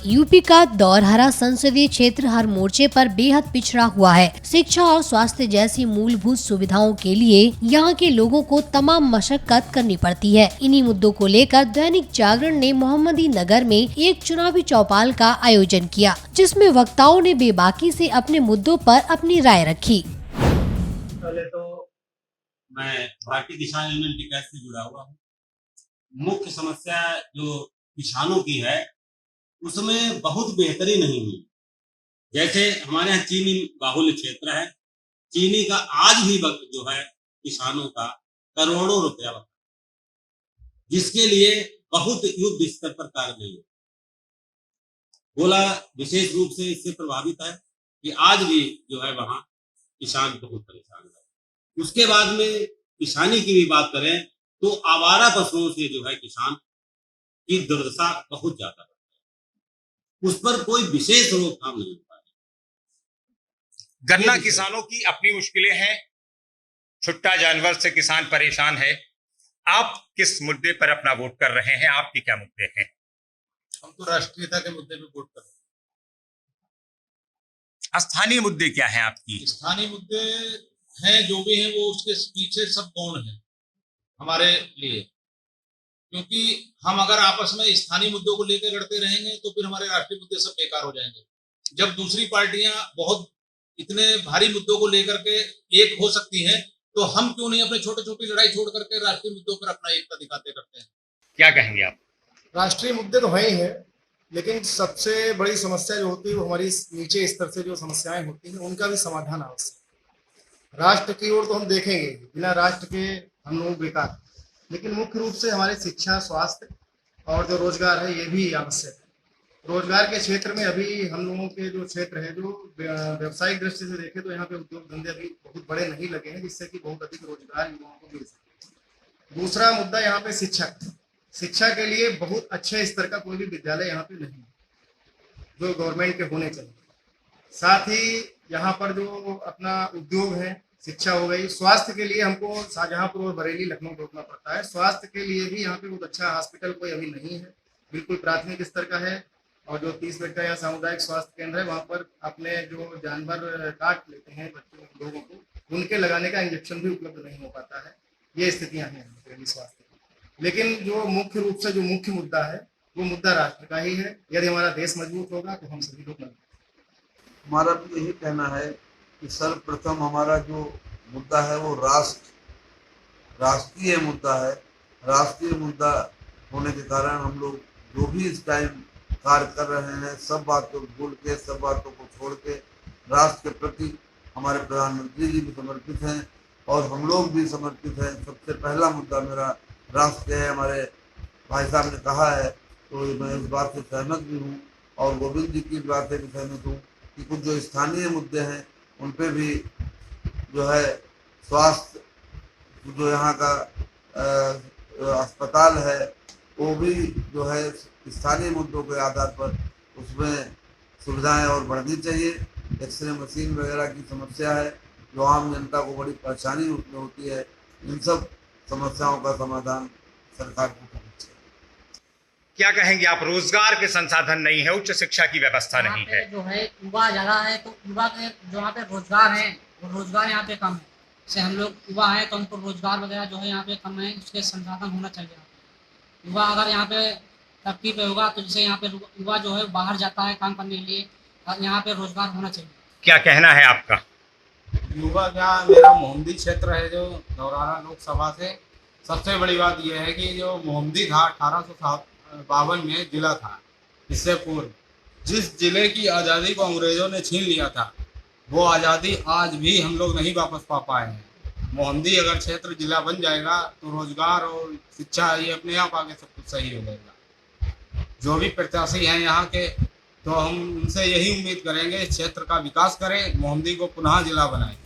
UP का दौरहरा संसदीय क्षेत्र हर मोर्चे पर बेहद पिछड़ा हुआ है। शिक्षा और स्वास्थ्य जैसी मूलभूत सुविधाओं के लिए यहाँ के लोगों को तमाम मशक्कत करनी पड़ती है। इन्हीं मुद्दों को लेकर दैनिक जागरण ने मोहम्मदी नगर में एक चुनावी चौपाल का आयोजन किया, जिसमें वक्ताओं ने बेबाकी से अपने मुद्दों पर अपनी राय रखी। पहले तो मैं भारतीय किसान यूनियन टिकैत से जुड़ा हुआ हूँ। मुख्य समस्या जो किसानों की है उसमें बहुत बेहतरी नहीं हुई। जैसे हमारे यहाँ चीनी बाहुल्य क्षेत्र है, चीनी का आज भी जो है किसानों का करोड़ों रुपया बता, जिसके लिए बहुत युद्ध स्तर पर कार्य नहीं है। गोला विशेष रूप से इससे प्रभावित है कि आज भी जो है वहाँ किसान बहुत परेशान है। उसके बाद में किसानी की भी बात करें तो आवारा पशुओं से जो है किसान की दुर्दशा बहुत ज्यादा है, उस पर कोई विशेष रोकथाम नहीं हो पाती। गन्ना किसानों की अपनी मुश्किलें हैं, छुट्टा जानवर से किसान परेशान है। आप किस मुद्दे पर अपना वोट कर रहे हैं? आपके क्या मुद्दे हैं? हम तो राष्ट्रीयता के मुद्दे पे वोट कर रहे हैं। स्थानीय मुद्दे क्या हैं आपकी? स्थानीय मुद्दे हैं जो भी हैं वो उसके पीछे सब कौन है हमारे लिए, क्योंकि हम अगर आपस में स्थानीय मुद्दों को लेकर लड़ते रहेंगे तो फिर हमारे राष्ट्रीय मुद्दे सब बेकार हो जाएंगे। जब दूसरी पार्टियां बहुत इतने भारी मुद्दों को लेकर के एक हो सकती हैं, तो हम क्यों नहीं अपने छोटे छोटी लड़ाई छोड़ करके राष्ट्रीय मुद्दों पर अपना एकता दिखाते करते हैं। क्या कहेंगे आप? राष्ट्रीय मुद्दे तो हैं ही हैं, लेकिन सबसे बड़ी समस्या जो होती है वो हमारी नीचे स्तर से जो समस्याएं होती हैं उनका भी समाधान आवश्यक है। राष्ट्र की ओर तो हम देखेंगे, बिना राष्ट्र के हम लोग बेकार, लेकिन मुख्य रूप से हमारे शिक्षा, स्वास्थ्य और जो रोजगार है ये भी आवश्यक है। रोजगार के क्षेत्र में अभी हम लोगों के जो क्षेत्र है, जो व्यवसायिक दृष्टि से देखें तो यहाँ पे उद्योग धंधे अभी बहुत बड़े नहीं लगे हैं, जिससे कि बहुत अधिक रोजगार युवाओं को मिल सके। दूसरा मुद्दा यहाँ पे शिक्षा के लिए बहुत अच्छे स्तर का कोई भी विद्यालय यहाँ पे नहीं है जो गवर्नमेंट के होने चाहिए। साथ ही यहाँ पर जो अपना उद्योग है, शिक्षा हो गई, स्वास्थ्य के लिए हमको शाहजहांपुर और बरेली, लखनऊ रोकना पड़ता है। स्वास्थ्य के लिए भी यहाँ पे बहुत अच्छा हॉस्पिटल कोई अभी नहीं है, बिल्कुल प्राथमिक स्तर का है। और जो 30 बेड का यहाँ सामुदायिक स्वास्थ्य केंद्र है, वहाँ पर अपने जो जानवर काट लेते हैं बच्चों लोगों को, उनके लगाने का इंजेक्शन भी उपलब्ध नहीं हो पाता है। ये स्थितियाँ हैं स्वास्थ्य की। लेकिन जो मुख्य रूप से जो मुख्य मुद्दा है वो मुद्दा राष्ट्र का ही है। यदि हमारा देश मजबूत होगा तो हम सभी लोग मजबूत। हमारा भी यही कहना है कि सर्वप्रथम हमारा जो मुद्दा है वो राष्ट्रीय मुद्दा है। राष्ट्रीय मुद्दा होने के कारण हम लोग जो भी इस टाइम कार्य कर रहे हैं, सब बातों को भूल के, सब बातों को छोड़ के राष्ट्र के प्रति हमारे प्रधानमंत्री जी भी समर्पित हैं और हम लोग भी समर्पित हैं। सबसे पहला मुद्दा मेरा राष्ट्र है। हमारे भाई साहब ने कहा है तो मैं इस बात से सहमत भी हूँ और गोविंद जी की बात से भी सहमत हूँ कि कुछ जो स्थानीय मुद्दे हैं उन पे भी जो है स्वास्थ्य, जो यहाँ का अस्पताल है वो भी जो है स्थानीय मुद्दों के आधार पर उसमें सुविधाएं और बढ़नी चाहिए। एक्सरे मशीन वगैरह की समस्या है जो आम जनता को बड़ी परेशानी उसमें होती है। इन सब समस्याओं का समाधान सरकार को करना चाहिए। क्या कहेंगे आप? रोजगार के संसाधन नहीं है, उच्च शिक्षा की व्यवस्था नहीं है, जो है युवा ज्यादा है, तो युवा के जो यहाँ पे रोजगार है वो रोजगार यहाँ पे कम है। जैसे हम लोग युवा है तो हमको रोजगार वगैरह जो है यहाँ पे कम है, उसके संसाधन होना चाहिए। युवा अगर यहाँ पे तरक्की पे होगा तो जैसे यहाँ पे युवा जो है बाहर जाता है काम करने के लिए, और यहाँ पे रोजगार होना चाहिए। क्या कहना है आपका? युवा क्या, मेरा मोहम्मदी क्षेत्र है जो दौराना लोकसभा से। सबसे बड़ी बात यह है कि जो मोहम्मदी था 1852 में जिला था, इससे पूर्व जिस जिले की आज़ादी को अंग्रेज़ों ने छीन लिया था वो आज़ादी आज भी हम लोग नहीं वापस पा पाए हैं। मोहम्मदी अगर क्षेत्र जिला बन जाएगा तो रोजगार और शिक्षा ये अपने आप आगे सब कुछ सही हो जाएगा। जो भी प्रत्याशी हैं यहाँ के, तो हम उनसे यही उम्मीद करेंगे इस क्षेत्र का विकास करें, मोहम्मदी को पुनः जिला बनाएं।